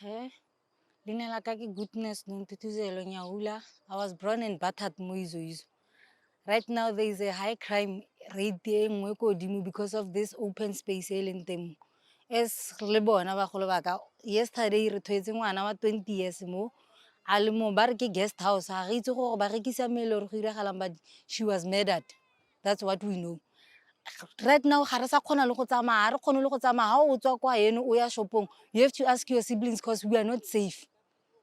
Leina la ka ke Goodness Nontutuzelo Nyaula. I was born and battered mo Izoizo. Right now there is a high crime rate e nngwe ko godimo because of this open space e leng teng. As le bona bagolo ba ka, yesterday re thoetse ngwana wa 20 years mo a le mo ba re ke guest house ga re itse gore ba rekisa mele gore go iragalang, but she was murdered. That's what we know. Right now ga re sa kgona le go tsamaya, re kgone le go tsamaya. Ha o tswa kwa eno o ya shopong, you have to ask your siblings because we are not safe.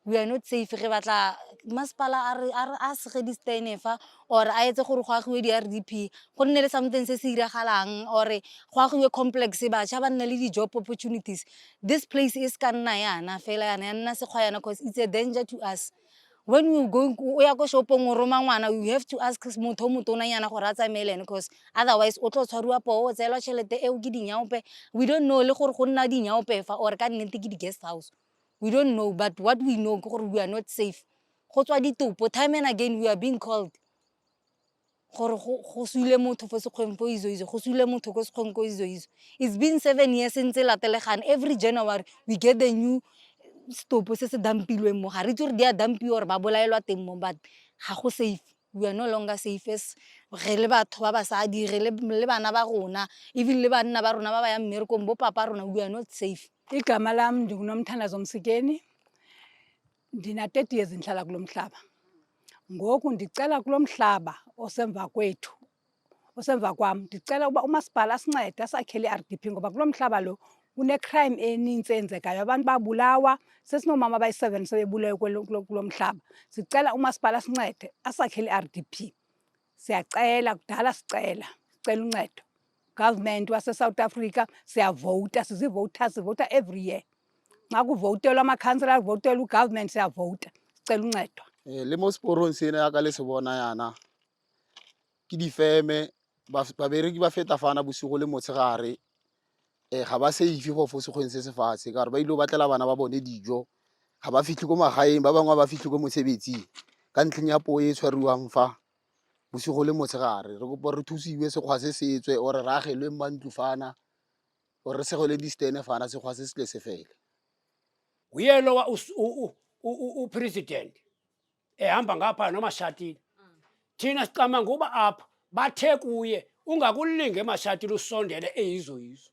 We are not safe. Re batla masepala a sege di-stene fa or a etse gore go agiwe di-RDP go nne le something se se iragalang or go agiwe complex batšha ba nne le di-job opportunities. This place is ka nna yana fela yana ya nna sekgwa yana because it's a danger to us. When we go o ya ko shopong o roma ngwana, you have to ask motho o motonanyana gore a tsamaye le ene because otherwise o tlo tshwariwa poo o tseelwa tšhelete eo ke dinyaope. We don't know le gore go nna dinyaope fa or ka nnete ke di-guest house. We don't know, but what we know we are not safe. Go tswa ditopo time and again we are being called. Gore go suile motho fo sekgweng fo Izoizo, go suile motho ko sekgweng ko Izoizo. It's been 7 years since latelegane. Every January we get the new stopo se se dampilweng mo. Ga re itse gore di a dampiwa gore ba bolaelwa teng mo, but ga go safe. We are no longer safe as re le batho ba basadi, re le bana ba rona, even le banna ba rona ba ba yang mmerekong, bo papa rona, we are not safe. Igama lami ndinguNomthandazo Msikeni, ndina 30 years ndihlala kulo mhlaba. Ngoku ndicela kulo mhlaba osemva kwethu, osemva kwam, ndicela ukuba umasipala asincede asakhele i-RDP ngoba kulo mhlaba lo une-crime enintsi eyenzekayo. Abantu babulawa, sesinomama abayi-7 sebebulawe kulo mhlaba. Sicela umasipala asincede asakhele i-RDP. Siyacela, kudala sicela uncedo. Government wase-South Africa siyavota, sizii-voters, sivota every year. Xa kuvotelwa amakhansela, kuvotelwa ugovernment, siyavota, sicela uncedo. Le mo seporong sena ya ka le se bona yana ke difeme babereki ba feta fana bosigo le motshegare. Ga ba seife go fo segweng se se fatshe ka gore ba ile go batlela bana ba bone dijo, ga ba fitlhe ko magaeng, ba bangwe ba fitlhe ko mosebetsing ka ntlheng ya poo e tshwariwang fa bosigo le motshegare. Re kopa re thusiwe, sekgwa se se tswe or re agelwe mantlo fana or re segele di-stene fana, sekgwa se se tle se fele. Uyelo upresident ehamba ngapha nomashatile. Thina sicama ngoba apha bathe kuye ungakulinge emashatile usondele eyizoyizo.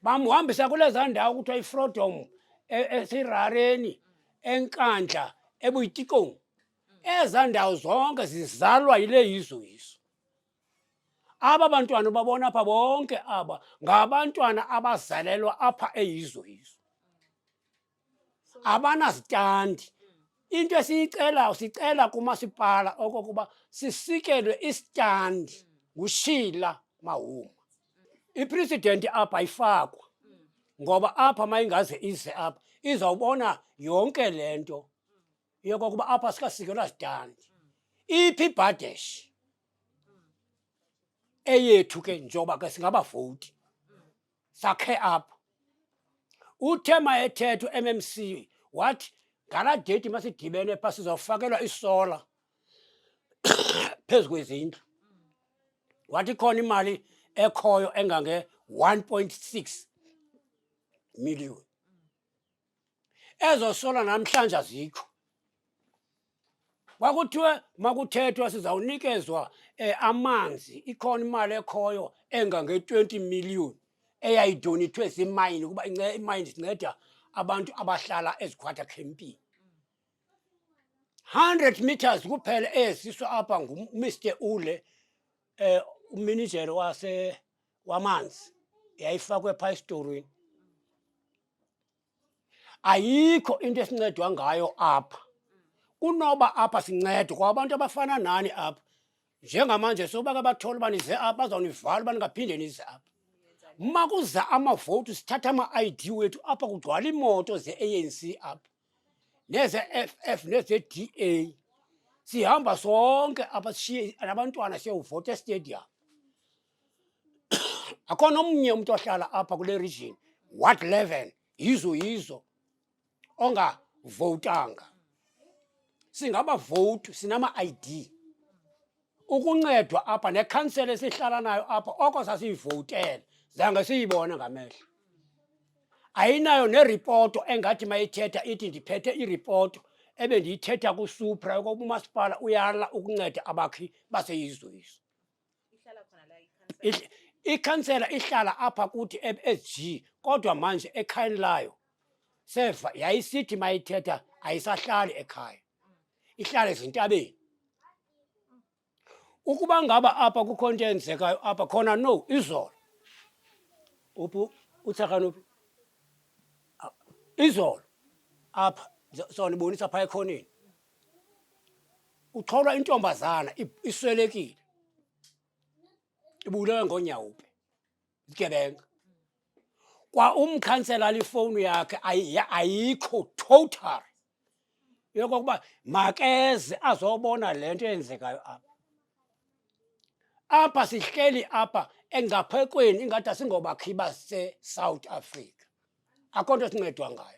Bamuhambisa kuleza ndawo kuthiwa iFrodom, eSirareni, eNkandla, eBuyitikong. Eza ndawo zonke zizalwa yile yizoyizo. Aba bantwana babona apha bonke aba ngabantwana abazalelwa apha eyizoyizo. Abanazitandi. Into esiyicelayo sicela kumasipala okokuba sisikelwe isitandi nguShila Mahuma. Ipresident apha ayifakwa ngoba apha mayingaze ize apha izawubona yonke lento yokokuba apha sikasikelwa sitandi. Iphi iBhadesh eyethu ke njoba ke singabavoti sakhe apha. Uthema ethetho MMC wathi ngala date masidibene pha sizawufakelwa isola phezu kwezindlu. Wathi khona imali ekhoyo engange 1.6 million. Ezo sola namhlanje azikho. Kwakuthiwe makuthethwa sizawunikezwa amanzi, ikhona imali ekhoyo engange 20 million eyayidonithwe zimayini kuba imayini zinceda abantu abahlala ezikhwatha camping. 100 meters kuphela eziswa apha nguMr Ule, umanager wamanzi, yayifakwe pha esitorini. Ayikho into esincedwa ngayo apha. Kunoba apha sincedwe kwabantu abafana nani apha. Njengamanje sobake bathola banize apha bazawunivala baningaphinde nize apha. Makuza amavoti sithatha ama-ID wethu apha kugcwala imoto ze-ANC apha. Neze-FF neze-DA. Sihamba sonke apha sishiye nabantwana siyovota estadium. Akhona omnye umuntu ohlala apha kule region, Ward 11, yizo ongavotanga. Singabavoti, sinama-ID. Ukuncedwa apha nekhansela esihlala nayo apha oko sasiyivotele zange siyibone ngamehlo. ayinayo neripoto engathi mayithetha ithi ndiphethe iripoto ebendiyithetha kuSupra ukuba umasipala uyala ukunceda abakhi baseYizoyizo. Ikhansela ihlala apha kuthi eSG kodwa manje ekhayeni layo seva yayisithi mayithetha ayisahlali ekhaya, ihlala ezintabeni. Ukuba ngaba apha kukho into eyenzekayo apha khona no izolo uThakani izolo apha sonibonisa phaa ekhoneni utholwa intombazana iswelekile ibulewe ngoonyawupe igebenga. Kwa umkhansela ifowuni yakhe ayikho total yokokuba makeze azobona le nto eyenzekayo apha. Apha sihleli apha engaphekweni ingathi asingobakhi base-South Africa, akho nto sincedwa ngayo.